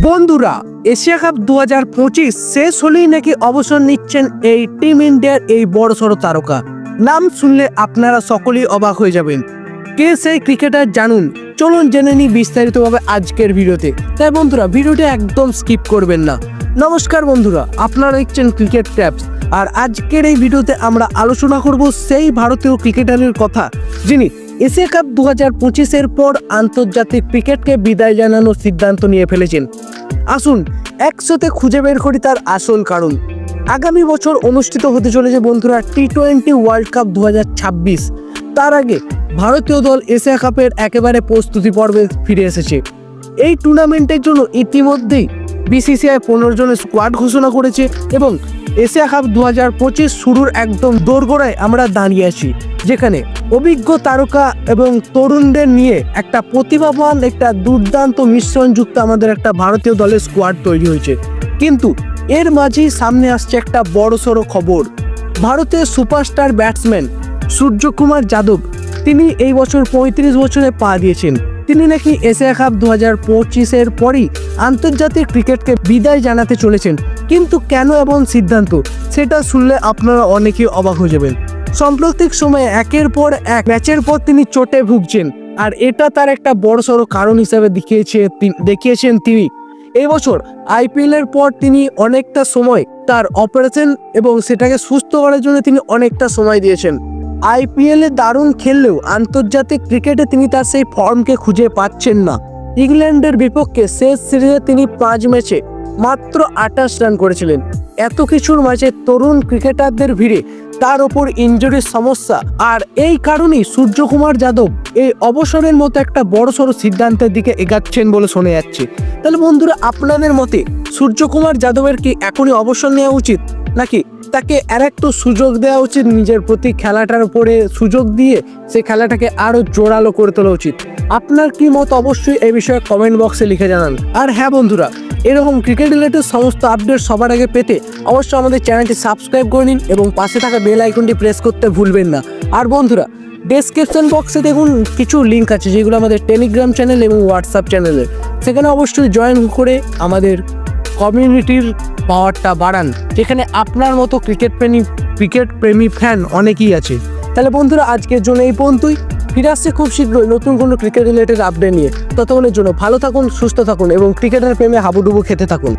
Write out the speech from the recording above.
বন্ধুরা, Asia cup 2025 শেষ হলেই নাকি অবসর নিচ্ছেন এই টিম ইন্ডিয়ার এই বড়সড় তারকা। নাম শুনলে আপনারা সকলেই অবাক হয়ে যাবেন। কে সেই ক্রিকেটার জানুন, চলুন জেনে নিই বিস্তারিতভাবে আজকের ভিডিওতে। তাই বন্ধুরা, ভিডিওটা একদম স্কিপ করবেন না। নমস্কার বন্ধুরা, আপনারা দেখছেন ক্রিকেট ট্যাপস, আর আজকের এই ভিডিওতে আমরা আলোচনা করব সেই ভারতীয় ক্রিকেটারের কথা যিনি এশিয়া কাপ 2025-এর পর আন্তর্জাতিক ক্রিকেটকে বিদায় জানানোর সিদ্ধান্ত নিয়ে ফেলেছেন। আসুন একসাথে খুঁজে বের করি তার আসল কারণ। আগামী বছর অনুষ্ঠিত হতে চলেছে বন্ধুরা টি-20 ওয়ার্ল্ড কাপ 2026। তার আগে ভারতীয় দল এশিয়া কাপের একেবারে প্রস্তুতি পর্বে ফিরে এসেছে। এই টুর্নামেন্টের জন্য ইতিমধ্যেই বিসিসিআই 15 জনের স্কোয়াড ঘোষণা করেছে এবং এশিয়া কাপ 2025 শুরুর একদম দোরগোড়ায় আমরা দাঁড়িয়ে আছি, যেখানে অভিজ্ঞ তারকা এবং তরুণদের নিয়ে একটা প্রতিভাবান, একটা দুর্দান্ত মিশ্রণযুক্ত আমাদের একটা ভারতীয় দলের স্কোয়াড তৈরি হয়েছে। কিন্তু এর মাঝেই সামনে আসছে একটা বড়সড় খবর। ভারতের সুপারস্টার ব্যাটসম্যান সূর্যকুমার যাদব, তিনি এই বছর 35 বছরে পা দিয়েছেন। তিনি নাকি এশিয়া কাপ 2025-এর পরই আন্তর্জাতিক ক্রিকেটকে বিদায় জানাতে চলেছেন। কিন্তু কেন এমন সিদ্ধান্ত, সেটা শুনলে আপনারা অনেকেই অবাক হয়ে যাবেন। সাম্প্রতিক সময়ে একের পর এক ম্যাচের পর তিনি চোটে ভুগছেন, আর এটা তার একটা বড়সড় কারণ হিসেবে দেখিয়েছেন তিনি। এই বছর আইপিএলের পর তিনি অনেকটা সময় তার অপারেশন এবং সেটাকে সুস্থ করার জন্য তিনি অনেকটা সময় দিয়েছেন। আইপিএলে দারুণ খেললেও আন্তর্জাতিক ক্রিকেটে তিনি তার সেই ফর্মকে খুঁজে পাচ্ছেন না। ইংল্যান্ডের বিপক্ষে শেষ সিরিজে তিনি 5 ম্যাচে মাত্র 28 রান করেছিলেন। এত কিছুর মাঝে তরুণ ক্রিকেটারদের ভিড়ে তার ওপর ইনজুরির সমস্যা, আর এই কারণেই সূর্যকুমার যাদব এই অবসরের মতো একটা বড়সড় সিদ্ধান্তের দিকে এগাচ্ছেন বলে শোনা যাচ্ছে। তাহলে বন্ধুরা, আপনাদের মতে সূর্যকুমার যাদবের কি এখনই অবসর নেওয়া উচিত, নাকি তাকে আরেকটু সুযোগ দেওয়া উচিত? নিজের প্রতি খেলাটার উপরে সুযোগ দিয়ে সে খেলাটাকে আরো জোরালো করে তোলা উচিত? আপনার কি মত অবশ্যই এই বিষয়ে কমেন্ট বক্সে লিখে জানান। আর হ্যাঁ বন্ধুরা, এরকম ক্রিকেট রিলেটেড সমস্ত আপডেট সবার আগে পেতে অবশ্যই আমাদের চ্যানেলটি সাবস্ক্রাইব করে নিন এবং পাশে থাকা বেল আইকনটি প্রেস করতে ভুলবেন না। আর বন্ধুরা, ডেসক্রিপশন বক্সে দেখুন কিছু লিঙ্ক আছে, যেগুলো আমাদের টেলিগ্রাম চ্যানেল এবং হোয়াটসঅ্যাপ চ্যানেলের। সেখানে অবশ্যই জয়েন করে আমাদের কমিউনিটির পাওয়ারটা বাড়ান, যেখানে আপনার মতো ক্রিকেট প্রেমী ফ্যান অনেকেই আছে। তাহলে বন্ধুরা, আজকের জন্য এই পর্যন্তই। ফিরে আসছে খুব শীঘ্রই নতুন কোনো ক্রিকেট রিলেটেড আপডেট নিয়ে। ততক্ষণের জন্য ভালো থাকুন, সুস্থ থাকুন এবং ক্রিকেটের প্রেমে হাবুডুবু খেতে থাকুন।